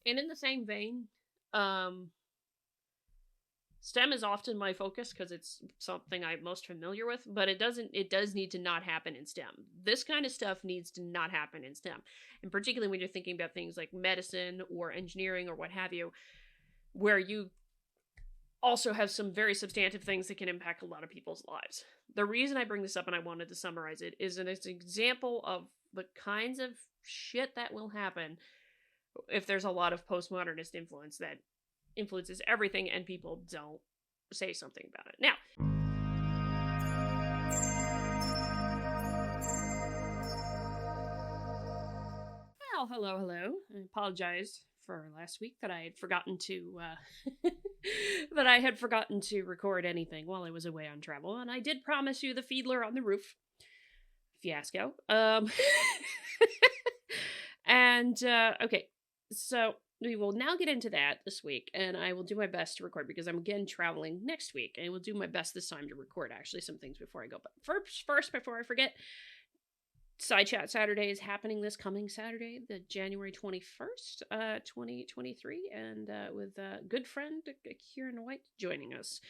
And in the same vein, um, STEM is often my focus because it's something I'm most familiar with, but it does need to not happen in STEM. This kind of stuff needs to not happen in STEM. And particularly when you're thinking about things like medicine or engineering or what have you, where you also have some very substantive things that can impact a lot of people's lives. The reason I bring this up and I wanted to summarize it is an example of the kinds of shit that will happen if there's a lot of postmodernist influence that influences everything and people don't say something about it. Now, well, hello. I apologize for last week that I had forgotten to that I had forgotten to record anything while I was away on travel, and I did promise you the Fiedler on the roof fiasco. And okay, so we will now get into that this week, and I will do my best to record because I'm again traveling next week, and I will do my best this time to record actually some things before I go. But first, before I forget, Side Chat Saturday is happening this coming Saturday, the January 21st, 2023, and with good friend Kieran White joining us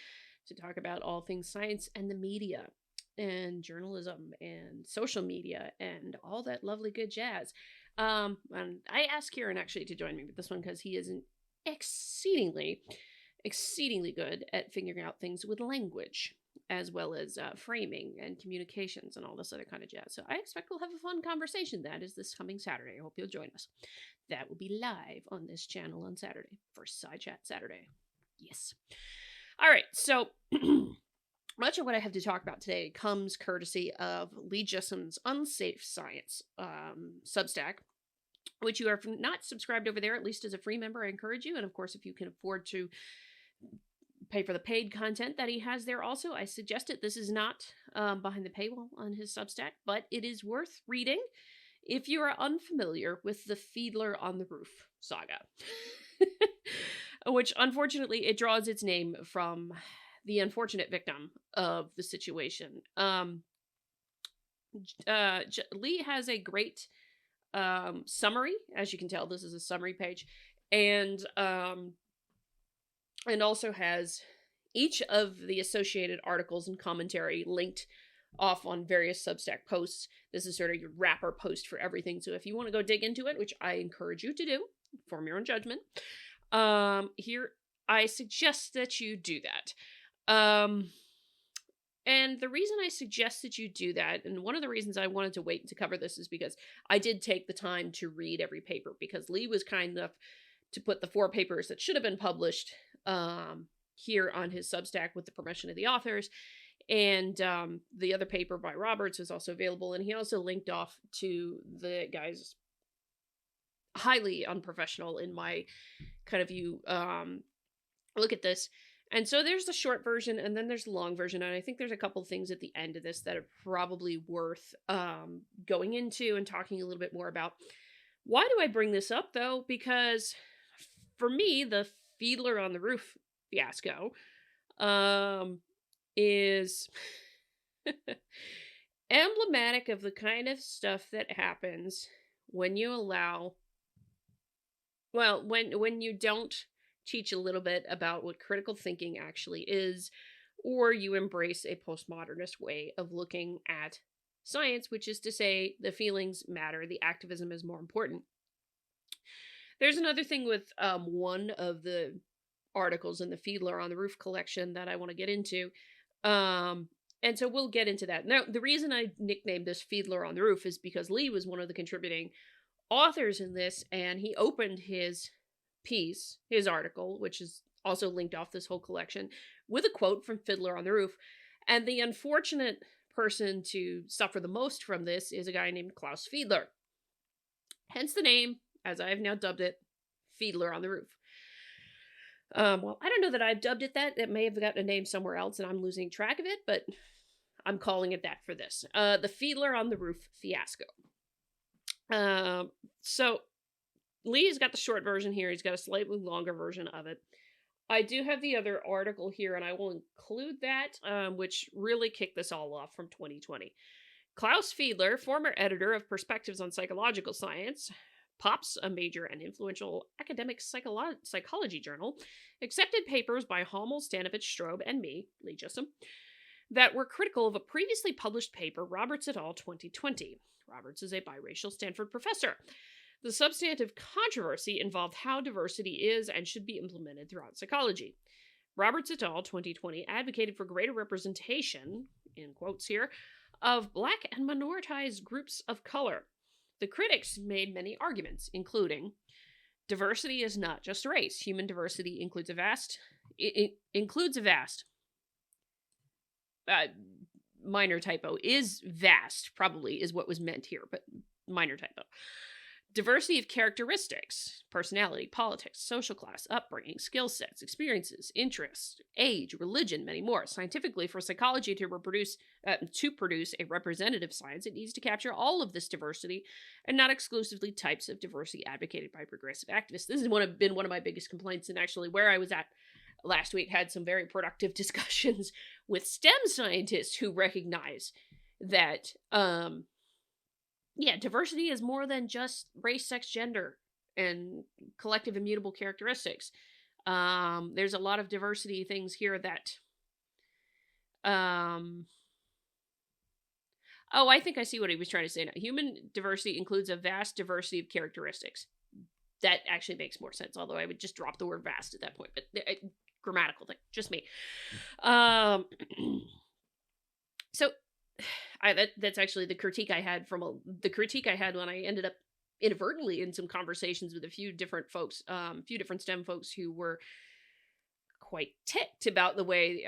to talk about all things science and the media and journalism and social media and all that lovely good jazz. And I asked Kieran actually to join me with this one because he is an exceedingly good at figuring out things with language, as well as framing and communications and all this other kind of jazz. So I expect we'll have a fun conversation. That is this coming Saturday. I hope you'll join us. That will be live on this channel on Saturday for Side Chat Saturday. Yes. All right. So much of what I have to talk about today comes courtesy of Lee Jesson's Unsafe Science Substack, which you are not subscribed over there, at least as a free member. I encourage you. And of course, if you can afford to pay for the paid content that he has there also, I suggest it. This is not behind the paywall on his Substack, but it is worth reading if you are unfamiliar with the Fiedler on the Roof saga, which unfortunately it draws its name from the unfortunate victim of the situation. Lee has a great summary. As you can tell, this is a summary page, and also has each of the associated articles and commentary linked off on various Substack posts. This is sort of your wrapper post for everything. So if you want to go dig into it, which I encourage you to do, form your own judgment, here I suggest that you do that. And the reason I suggest that you do that, and one of the reasons I wanted to wait to cover this, is because I did take the time to read every paper, because Lee was kind enough to put the 4 papers that should have been published here on his Substack with the permission of the authors. And the other paper by Roberts is also available. And he also linked off to the guys highly unprofessional in my kind of view look at this. And so there's the short version, and then there's the long version. And I think there's a couple things at the end of this that are probably worth going into and talking a little bit more about. Why do I bring this up, though? Because for me, the Fiedler on the Roof fiasco is emblematic of the kind of stuff that happens when you allow, well, when you don't teach a little bit about what critical thinking actually is, or you embrace a postmodernist way of looking at science, which is to say the feelings matter, the activism is more important. There's another thing with one of the articles in the Fiedler on the Roof collection that I want to get into. And so we'll get into that. Now, the reason I nicknamed this Fiedler on the Roof is because Lee was one of the contributing authors in this, and he opened his piece, his article, which is also linked off this whole collection, with a quote from Fiedler on the Roof. And the unfortunate person to suffer the most from this is a guy named Klaus Fiedler. Hence the name, as I have now dubbed it, Fiedler on the Roof. Well, I don't know that I've dubbed it that. It may have gotten a name somewhere else and I'm losing track of it, but I'm calling it that for this. The Fiedler on the Roof fiasco. So Lee's got the short version here. He's got a slightly longer version of it. I do have the other article here, and I will include that, which really kicked this all off from 2020. Klaus Fiedler, former editor of Perspectives on Psychological Science, POPs, a major and influential academic psychology journal, accepted papers by Hommel, Stanovich, Strobe, and me, Lee Justin, that were critical of a previously published paper, Roberts et al. 2020. Roberts is a biracial Stanford professor. The substantive controversy involved how diversity is and should be implemented throughout psychology. Roberts et al. 2020 advocated for greater representation, in quotes here, of Black and minoritized groups of color. The critics made many arguments, including diversity is not just race. Human diversity includes a vast minor typo is vast, probably is what was meant here, but minor typo. Diversity of characteristics, personality, politics, social class, upbringing, skill sets, experiences, interests, age, religion, many more. Scientifically, for psychology to produce a representative science, it needs to capture all of this diversity and not exclusively types of diversity advocated by progressive activists. This has been one of my biggest complaints, and actually where I was at last week had some very productive discussions with STEM scientists who recognize that diversity is more than just race, sex, gender, and collective immutable characteristics. There's a lot of diversity things here that... I think I see what he was trying to say now. Human diversity includes a vast diversity of characteristics. That actually makes more sense, although I would just drop the word vast at that point. But grammatical thing, just me. So... that's actually the critique I had when I ended up inadvertently in some conversations with a few different folks, few different STEM folks who were quite ticked about the way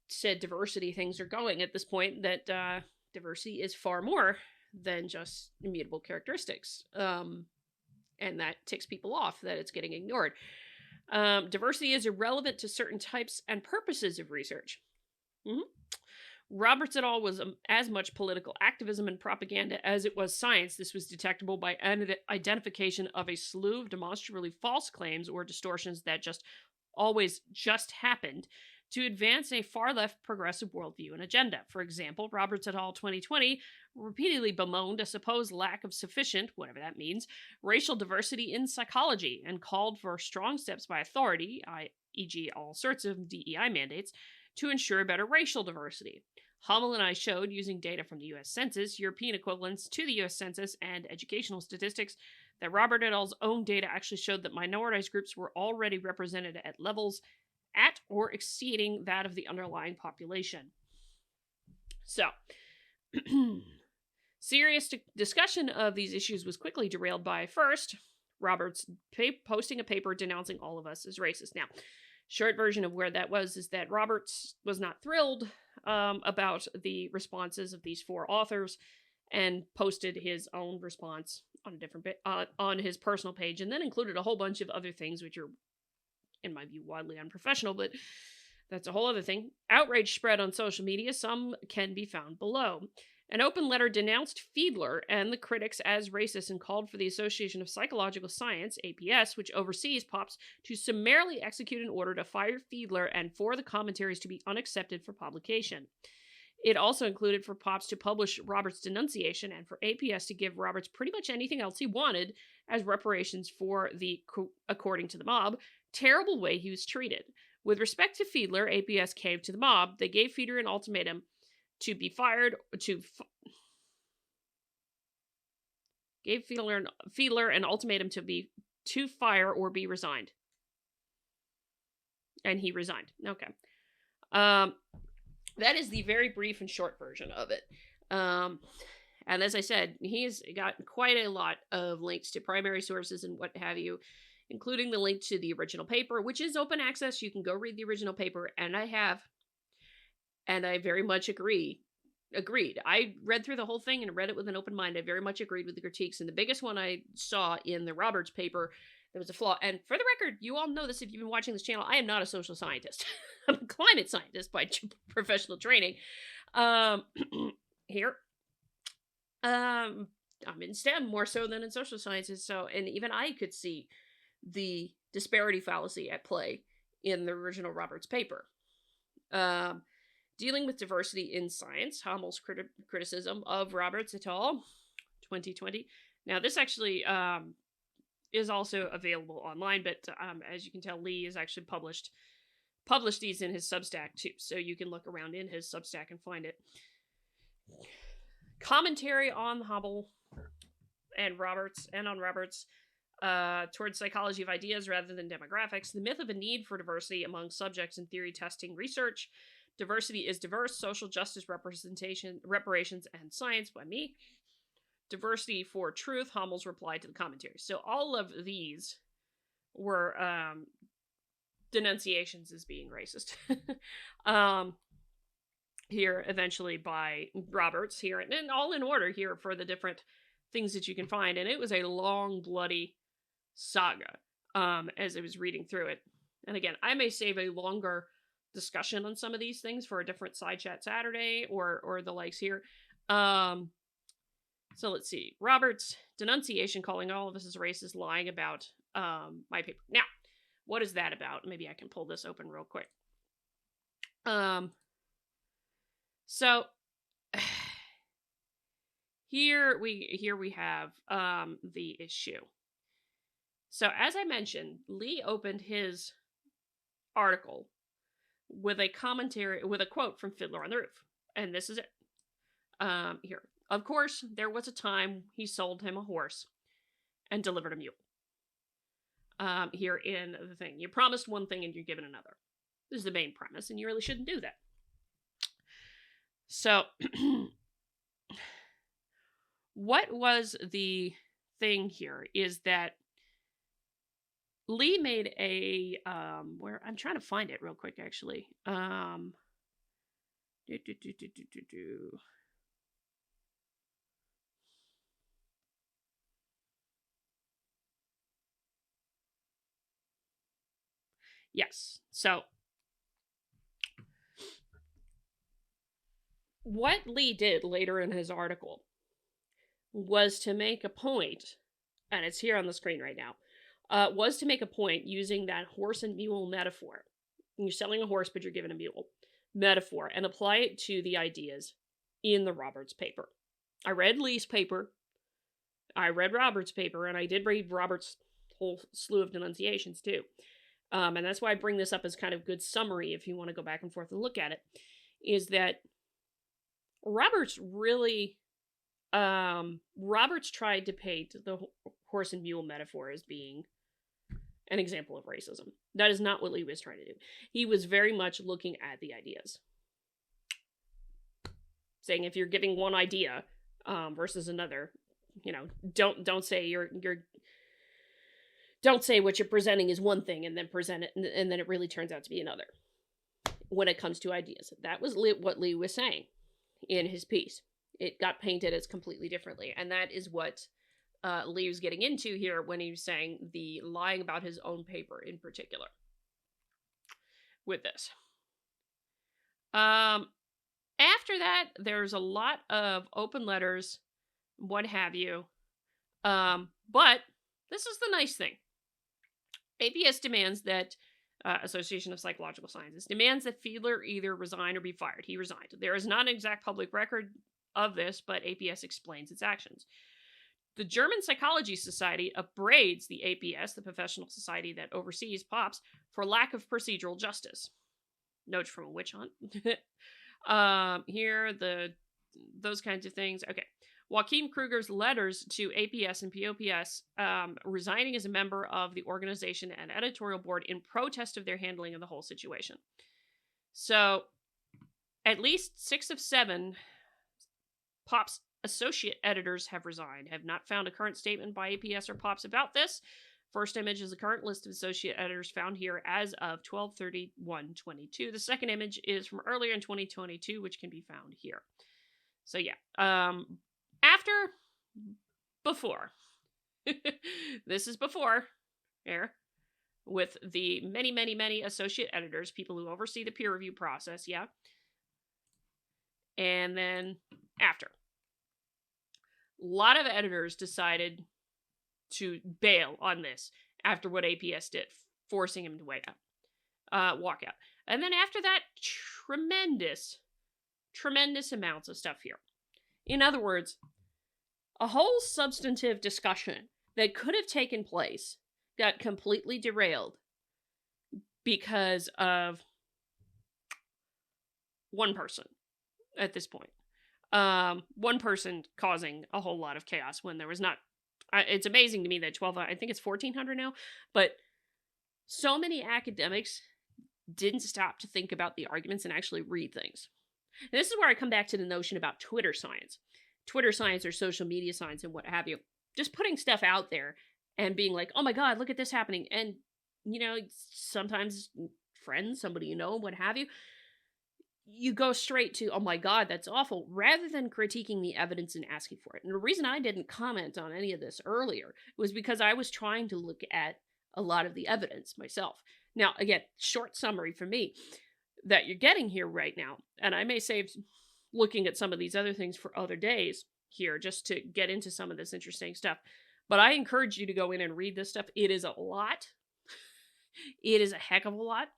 said diversity things are going at this point, that diversity is far more than just immutable characteristics. And that ticks people off that it's getting ignored. Diversity is irrelevant to certain types and purposes of research. Roberts et al. Was as much political activism and propaganda as it was science. This was detectable by identification of a slew of demonstrably false claims or distortions that always happened to advance a far-left progressive worldview and agenda. For example, Roberts et al. 2020 repeatedly bemoaned a supposed lack of sufficient, whatever that means, racial diversity in psychology and called for strong steps by authority, e.g. all sorts of DEI mandates, to ensure better racial diversity. Hommel and I showed, using data from the U.S. Census, European equivalents to the U.S. Census, and educational statistics, that Robert et al.'s own data actually showed that minoritized groups were already represented at levels at or exceeding that of the underlying population. So, serious discussion of these issues was quickly derailed by, first, Roberts posting a paper denouncing all of us as racist. Now, short version of where that was is that Roberts was not thrilled about the responses of these four authors and posted his own response on a different on his personal page, and then included a whole bunch of other things which are, in my view, wildly unprofessional, but that's a whole other thing. Outrage spread on social media. Some can be found below. An open letter denounced Fiedler and the critics as racist and called for the Association of Psychological Science, APS, which oversees POPs, to summarily execute an order to fire Fiedler and for the commentaries to be unaccepted for publication. It also included for POPs to publish Roberts' denunciation and for APS to give Roberts pretty much anything else he wanted as reparations for the, according to the mob, terrible way he was treated. With respect to Fiedler, APS caved to the mob. They gave Fiedler an ultimatum to be fired, gave Fiedler an ultimatum to fire or be resigned. And he resigned. Okay. That is the very brief and short version of it. And as I said, he's got quite a lot of links to primary sources and what have you, including the link to the original paper, which is open access. You can go read the original paper, and I have. And I very much agreed. I read through the whole thing and read it with an open mind. I very much agreed with the critiques. And the biggest one I saw in the Roberts paper, there was a flaw. And for the record, you all know this if you've been watching this channel, I am not a social scientist. I'm a climate scientist by professional training. Here. I'm in STEM more so than in social sciences. So, and even I could see the disparity fallacy at play in the original Roberts paper. Dealing with diversity in science, Hommel's criticism of Roberts et al. 2020. Now, this actually is also available online, but as you can tell, Lee has actually published these in his Substack too, so you can look around in his Substack and find it. Commentary on Hobble and Roberts, towards psychology of ideas rather than demographics. The myth of a need for diversity among subjects in theory testing research. Diversity is diverse, social justice, reparations, and science by me. Diversity for truth, Hommel's reply to the commentary. So all of these were denunciations as being racist. Here, eventually, by Roberts here, and all in order here for the different things that you can find. And it was a long, bloody saga as I was reading through it. And again, I may save a longer discussion on some of these things for a different side chat Saturday or the likes here. So let's see. Roberts' denunciation, calling all of us as racist, lying about my paper. Now, what is that about? Maybe I can pull this open real quick. So here we have the issue. So as I mentioned, Lee opened his article with a commentary, with a quote from Fiedler on the Roof. And this is it. Here. Of course, there was a time he sold him a horse and delivered a mule. Here in the thing. You promised one thing and you're given another. This is the main premise, and you really shouldn't do that. So, what was the thing here is that Lee made a, where, I'm trying to find it real quick, actually. Yes, so what Lee did later in his article was to make a point, and it's here on the screen right now, was to make a point using that horse and mule metaphor. You're selling a horse, but you're given a mule metaphor, and apply it to the ideas in the Roberts paper. I read Lee's paper, I read Roberts' paper, and I did read Roberts' whole slew of denunciations too. And that's why I bring this up as kind of good summary if you want to go back and forth and look at it, is that Roberts really, Roberts tried to paint the horse and mule metaphor as being an example of racism. That is not what Lee was trying to do. He was very much looking at the ideas. Saying if you're giving one idea versus another, you know, don't say don't say what you're presenting is one thing and then present it and then it really turns out to be another. When it comes to ideas, that was what Lee was saying in his piece. It got painted as completely differently, and that is what Lee was getting into here when he was saying the lying about his own paper in particular. With this, after that, there's a lot of open letters, what have you. But this is the nice thing. APS demands that, Association of Psychological Sciences, demands that Fiedler either resign or be fired. He resigned. There is not an exact public record of this, but APS explains its actions. The German Psychology Society upbraids the APS, the professional society that oversees POPs, for lack of procedural justice. Notes from a witch hunt. Here, those kinds of things. Okay. Joachim Kruger's letters to APS and POPS, resigning as a member of the organization and editorial board in protest of their handling of the whole situation. So, at least 6 of 7 POPs associate editors have resigned. Have not found a current statement by APS or POPs about this. First image is the current list of associate editors found here as of 12/31/22. The second image is from earlier in 2022, which can be found here. So yeah, before, this is before, here, with the many associate editors, people who oversee the peer review process, yeah. And then after. A lot of editors decided to bail on this after what APS did, forcing him to walk out. And then after that, tremendous amounts of stuff here. In other words, A whole substantive discussion that could have taken place got completely derailed because of one person at this point. One person causing a whole lot of chaos when there was not. It's amazing to me that 12, I think it's 1400 now, but so many academics didn't stop to think about the arguments and actually read things. And this is where I come back to the notion about Twitter science or social media science and what have you. Just putting stuff out there and being like, oh my God, look at this happening. And, sometimes friends, somebody what have you, you go straight to, oh my God, that's awful, rather than critiquing the evidence and asking for it. And the reason I didn't comment on any of this earlier was because I was trying to look at a lot of the evidence myself. Now, again, short summary for me that you're getting here right now, and I may save looking at some of these other things for other days here just to get into some of this interesting stuff. But I encourage you to go in and read this stuff. It is a lot. It is a heck of a lot.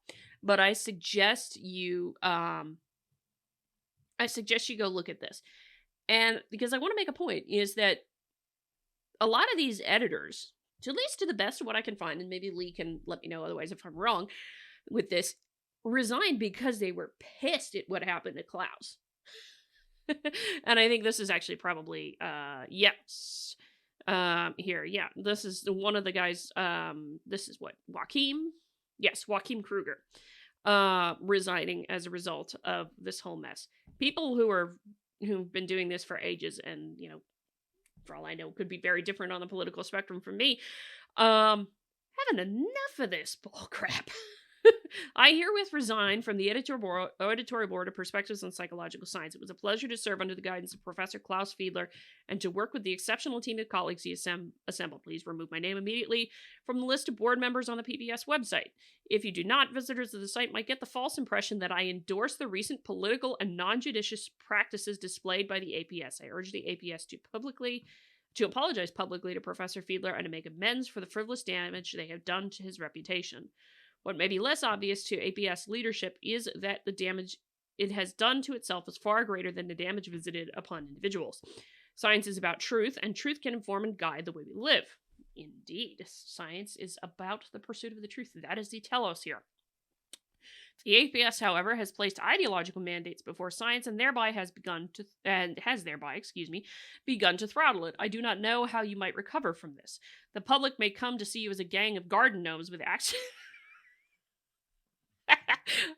But I suggest you go look at this. And because I want to make a point is that a lot of these editors, at least to the best of what I can find, and maybe Lee can let me know otherwise if I'm wrong with this, resigned because they were pissed at what happened to Klaus. And I think this is actually probably yes. Here, yeah. This is one of the guys, this is what, Joachim? Yes, Joachim Kruger. Resigning as a result of this whole mess. People who've been doing this for ages and, for all I know, could be very different on the political spectrum from me, having enough of this bullcrap. I herewith resign from the editorial board of Perspectives on Psychological Science. It was a pleasure to serve under the guidance of Professor Klaus Fiedler and to work with the exceptional team of colleagues he assembled. Please remove my name immediately from the list of board members on the PBS website. If you do not, visitors of the site might get the false impression that I endorse the recent political and non-judicious practices displayed by the APS. I urge the APS to apologize publicly to Professor Fiedler and to make amends for the frivolous damage they have done to his reputation. What may be less obvious to APS leadership is that the damage it has done to itself is far greater than the damage visited upon individuals. Science is about truth, and truth can inform and guide the way we live. Indeed, science is about the pursuit of the truth. That is the telos here. The APS, however, has placed ideological mandates before science and thereby has begun to throttle it. I do not know how you might recover from this. The public may come to see you as a gang of garden gnomes with access. I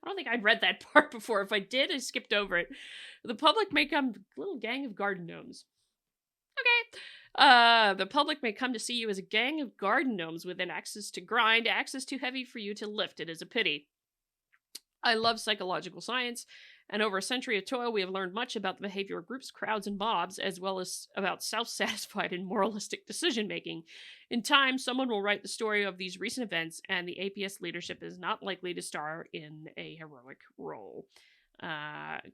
don't think I'd read that part before. If I did, I skipped over it. The public may come, little gang of garden gnomes. Okay. The public may come to see you as a gang of garden gnomes with an axis to grind, axis too heavy for you to lift. It is a pity. I love psychological science, and over a century of toil, we have learned much about the behavior of groups, crowds, and mobs, as well as about self-satisfied and moralistic decision-making. In time, someone will write the story of these recent events, and the APS leadership is not likely to star in a heroic role.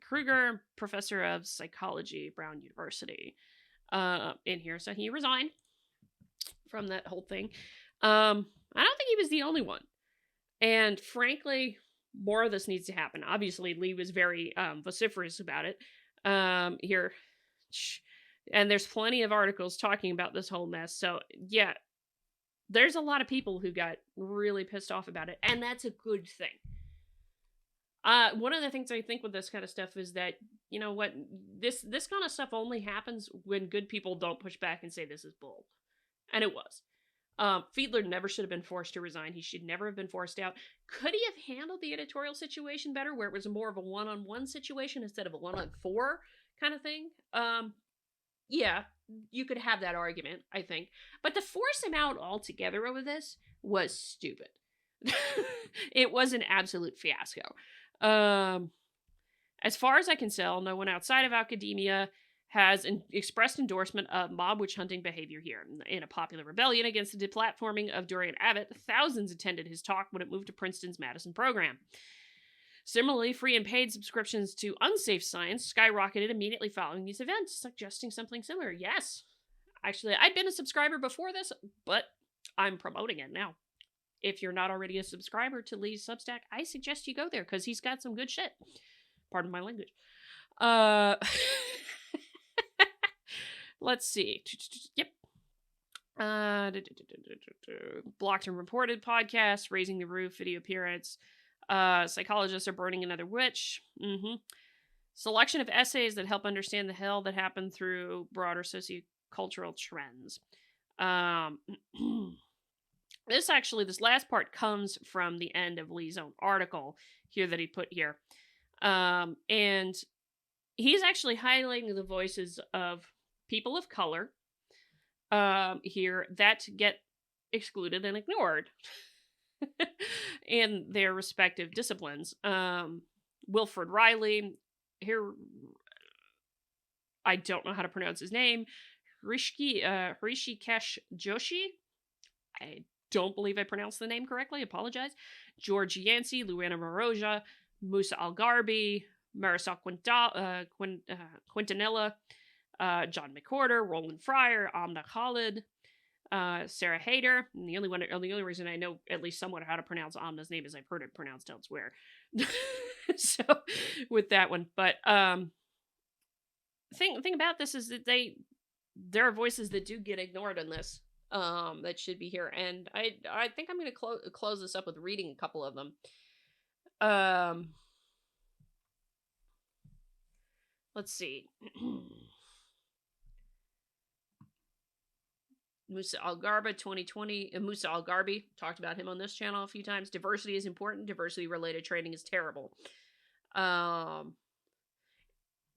Kruger, professor of psychology, Brown University, in here. So he resigned from that whole thing. I don't think he was the only one. And frankly, more of this needs to happen. Obviously, Lee was very vociferous about it here. And there's plenty of articles talking about this whole mess. So, yeah, there's a lot of people who got really pissed off about it. And that's a good thing. One of the things I think with this kind of stuff is that, you know what, this kind of stuff only happens when good people don't push back and say this is bull. And it was. Fiedler never should have been forced to resign. He should never have been forced out. Could he have handled the editorial situation better, where it was more of a one-on-one situation instead of a one-on-four kind of thing? Yeah, you could have that argument, I think. But to force him out altogether over this was stupid. It was an absolute fiasco. As far as I can tell, no one outside of academia has expressed endorsement of mob witch hunting behavior here. In a popular rebellion against the deplatforming of Dorian Abbott, thousands attended his talk when it moved to Princeton's Madison program. Similarly, free and paid subscriptions to unsafe science skyrocketed immediately following these events, suggesting something similar. Yes. Actually, I'd been a subscriber before this, but I'm promoting it now. If you're not already a subscriber to Lee's Substack, I suggest you go there, because he's got some good shit. Pardon my language. Let's see. Yep. Blocked and reported podcast, raising the roof, video appearance. Psychologists are burning another witch. Selection of essays that help understand the hell that happened through broader sociocultural trends. This last part comes from the end of Lee's own article here that he put here. And he's actually highlighting the voices of people of color here that get excluded and ignored in their respective disciplines. Wilfred Riley, here, I don't know how to pronounce his name, Hrishikesh Joshi. I don't believe I pronounced the name correctly. Apologize. George Yancey, Luana Moroja, Musa Algarbi, Marisol Quintanilla, John McWhorter, Roland Fryer, Amna Khalid, Sarah Hayter. And the only reason I know at least somewhat how to pronounce Amna's name is I've heard it pronounced elsewhere. So with that one, but thing about this is that there are voices that do get ignored in this. That should be here, and I think I'm going to close this up with reading a couple of them. Let's see. Musa Algarbi 2020. Musa Algarbi, talked about him on this channel a few times. Diversity is important. Diversity related training is terrible.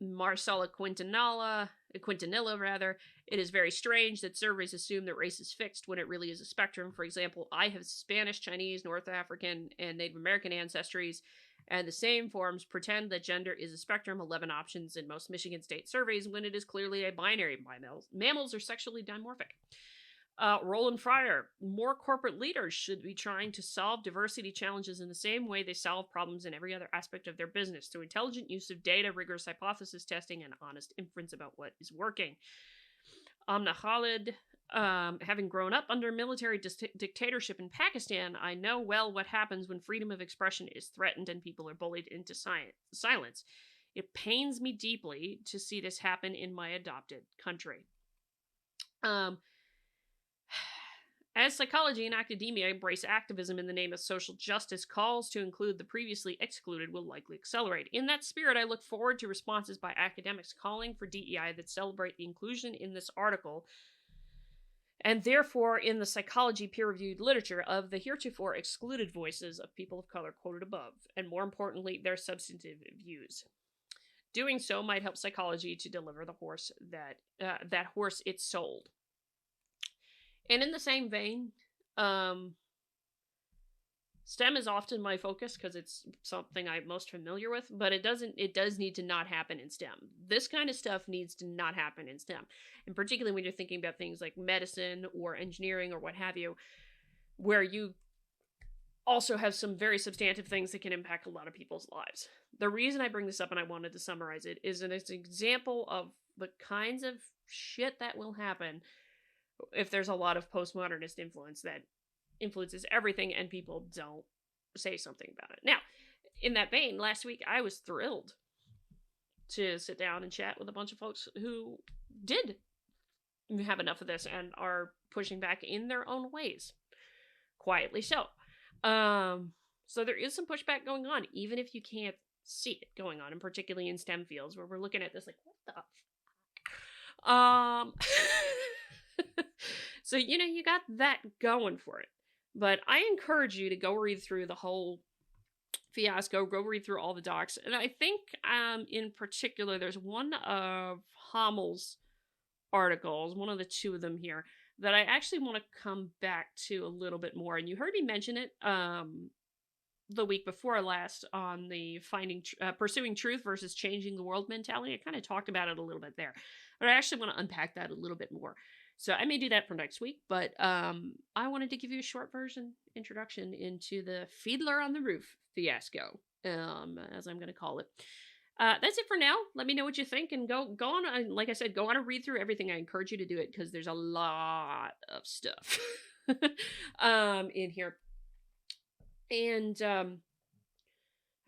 Marcella Quintanilla, it is very strange that surveys assume that race is fixed when it really is a spectrum. For example, I have Spanish, Chinese, North African, and Native American ancestries, and the same forms pretend that gender is a spectrum, 11 options in most Michigan state surveys, when it is clearly a binary. Mammals are sexually dimorphic. Roland Fryer, more corporate leaders should be trying to solve diversity challenges in the same way they solve problems in every other aspect of their business, through intelligent use of data, rigorous hypothesis testing, and honest inference about what is working. Amna Khalid, having grown up under military dictatorship in Pakistan, I know well what happens when freedom of expression is threatened and people are bullied into silence. It pains me deeply to see this happen in my adopted country. As psychology and academia embrace activism in the name of social justice, calls to include the previously excluded will likely accelerate. In that spirit, I look forward to responses by academics calling for DEI that celebrate the inclusion in this article, and therefore in the psychology peer-reviewed literature, of the heretofore excluded voices of people of color quoted above, and more importantly, their substantive views. Doing so might help psychology to deliver the horse that horse it sold. And in the same vein, STEM is often my focus because it's something I'm most familiar with, but it does need to not happen in STEM. This kind of stuff needs to not happen in STEM. And particularly when you're thinking about things like medicine or engineering or what have you, where you also have some very substantive things that can impact a lot of people's lives. The reason I bring this up, and I wanted to summarize it, is an example of the kinds of shit that will happen if there's a lot of postmodernist influence that influences everything and people don't say something about it. Now, in that vein, last week I was thrilled to sit down and chat with a bunch of folks who did have enough of this and are pushing back in their own ways. Quietly so. So there is some pushback going on, even if you can't see it going on, and particularly in STEM fields where we're looking at this like, what the So, you got that going for it. But I encourage you to go read through the whole Fiasco, go read through all the docs. And I think, in particular, there's one of Hommel's articles, one of the two of them here, that I actually want to come back to a little bit more. And you heard me mention it the week before last on the Pursuing Truth versus Changing the World mentality. I kind of talked about it a little bit there. But I actually want to unpack that a little bit more. So I may do that for next week, but I wanted to give you a short version introduction into the Fiedler on the Roof fiasco, as I'm going to call it. That's it for now. Let me know what you think, and go on. Like I said, go on and read through everything. I encourage you to do it because there's a lot of stuff in here. And how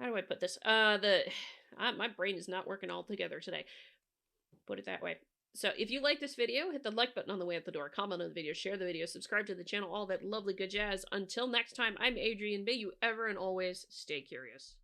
do I put this? My brain is not working all together today. Put it that way. So if you like this video, hit the like button on the way out the door, comment on the video, share the video, subscribe to the channel, all that lovely good jazz. Until next time, I'm Adrian. May you ever and always stay curious.